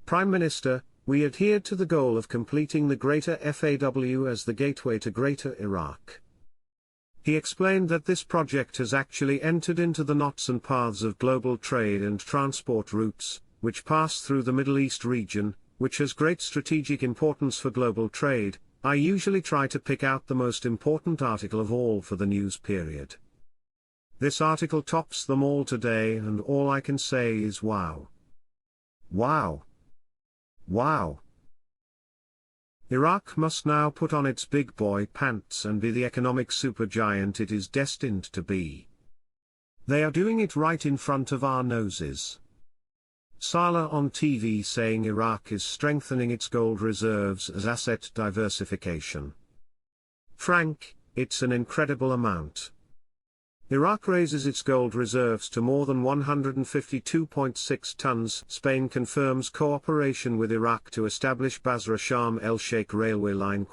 Prime Minister, we adhered to the goal of completing the Greater FAW as the gateway to Greater Iraq. He explained that this project has actually entered into the knots and paths of global trade and transport routes, which pass through the Middle East region, which has great strategic importance for global trade. I usually try to pick out the most important article of all for the news period. This article tops them all today, and all I can say is wow. Wow. Wow. Iraq must now put on its big boy pants and be the economic supergiant it is destined to be. They are doing it right in front of our noses. Saleh on TV saying Iraq is strengthening its gold reserves as asset diversification. Frank, it's an incredible amount. Iraq raises its gold reserves to more than 152.6 tons. Spain confirms cooperation with Iraq to establish Basra Sharm el-Sheikh railway line.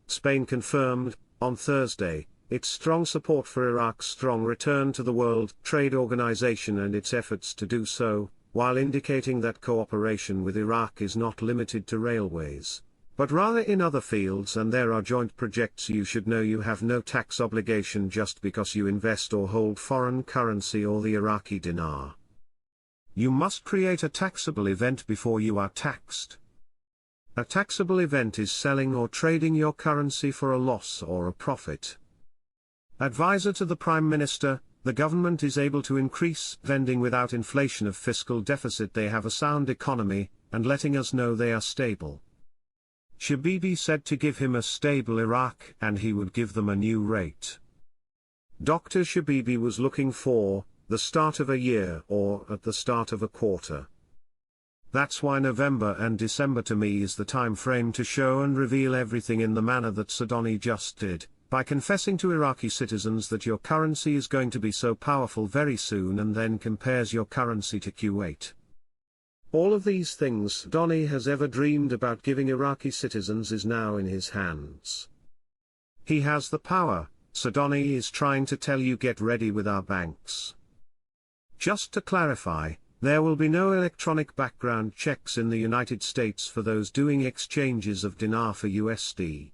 Spain confirmed, on Thursday, its strong support for Iraq's strong return to the World Trade Organization and its efforts to do so, while indicating that cooperation with Iraq is not limited to railways, but rather in other fields, and there are joint projects. You should know you have no tax obligation just because you invest or hold foreign currency or the Iraqi dinar. You must create a taxable event before you are taxed. A taxable event is selling or trading your currency for a loss or a profit. Advisor to the Prime Minister, the government is able to increase vending without inflation of fiscal deficit. They have a sound economy, and letting us know they are stable. Shabibi said to give him a stable Iraq and he would give them a new rate. Dr. Shabibi was looking for the start of a year or at the start of a quarter. That's why November and December to me is the time frame to show and reveal everything in the manner that Sadoni just did, by confessing to Iraqi citizens that your currency is going to be so powerful very soon, and then compares your currency to Kuwait. All of these things Donny has ever dreamed about giving Iraqi citizens is now in his hands. He has the power, so Donny is trying to tell you get ready with our banks. Just to clarify, there will be no electronic background checks in the United States for those doing exchanges of dinar for USD.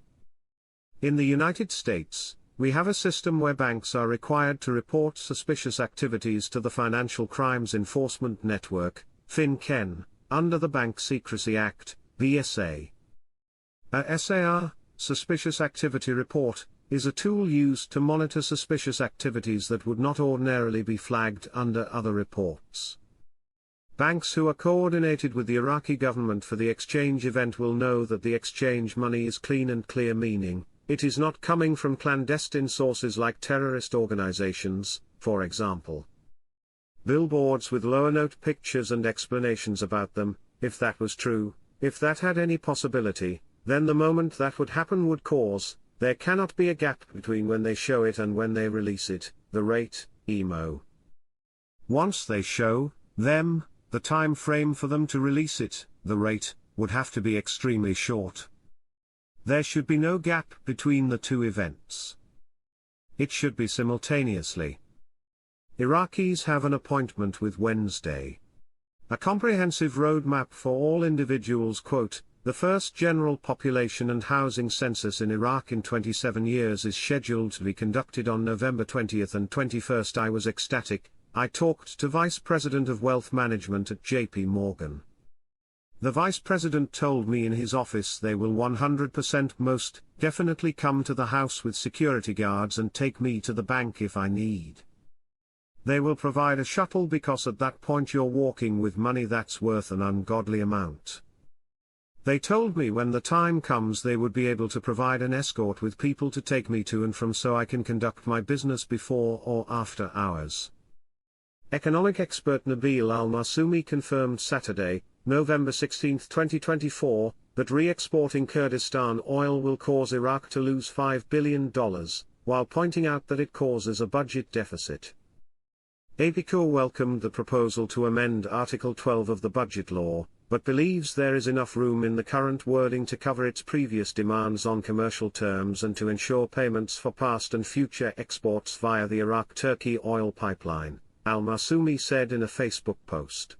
In the United States, we have a system where banks are required to report suspicious activities to the Financial Crimes Enforcement Network, FinCEN, under the Bank Secrecy Act, BSA. A SAR, Suspicious Activity Report, is a tool used to monitor suspicious activities that would not ordinarily be flagged under other reports. Banks who are coordinated with the Iraqi government for the exchange event will know that the exchange money is clean and clear, meaning, it is not coming from clandestine sources like terrorist organizations, for example. Billboards with lower note pictures and explanations about them. If that was true, if that had any possibility, then the moment that would happen would cause, there cannot be a gap between when they show it and when they release it, the rate, emo. Once they show them, the time frame for them to release it, the rate, would have to be extremely short. There should be no gap between the two events. It should be simultaneously. Iraqis have an appointment with Wednesday. A comprehensive roadmap for all individuals. The first general population and housing census in Iraq in 27 years is scheduled to be conducted on November 20th and 21st. I was ecstatic. I talked to Vice President of Wealth Management at JP Morgan. The Vice President told me in his office they will 100% most definitely come to the house with security guards and take me to the bank if I need. They will provide a shuttle because at that point you're walking with money that's worth an ungodly amount. They told me when the time comes they would be able to provide an escort with people to take me to and from so I can conduct my business before or after hours. Economic expert Nabil Al-Masoumi confirmed Saturday, November 16, 2024, that re-exporting Kurdistan oil will cause Iraq to lose $5 billion, while pointing out that it causes a budget deficit. APICO welcomed the proposal to amend Article 12 of the budget law, but believes there is enough room in the current wording to cover its previous demands on commercial terms and to ensure payments for past and future exports via the Iraq-Turkey oil pipeline, Al-Masoumi said in a Facebook post.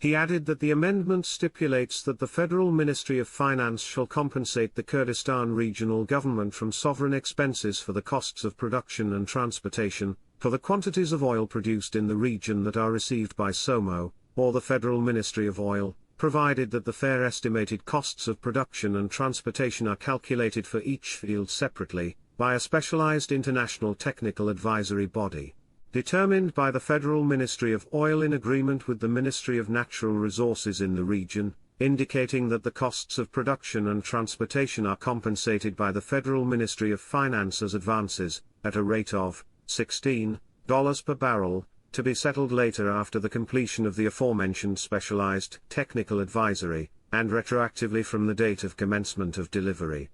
He added that the amendment stipulates that the Federal Ministry of Finance shall compensate the Kurdistan Regional Government from sovereign expenses for the costs of production and transportation, for the quantities of oil produced in the region that are received by SOMO, or the Federal Ministry of Oil, provided that the fair estimated costs of production and transportation are calculated for each field separately, by a specialized international technical advisory body, determined by the Federal Ministry of Oil in agreement with the Ministry of Natural Resources in the region, indicating that the costs of production and transportation are compensated by the Federal Ministry of Finance as advances, at a rate of $16 per barrel, to be settled later after the completion of the aforementioned specialized technical advisory, and retroactively from the date of commencement of delivery.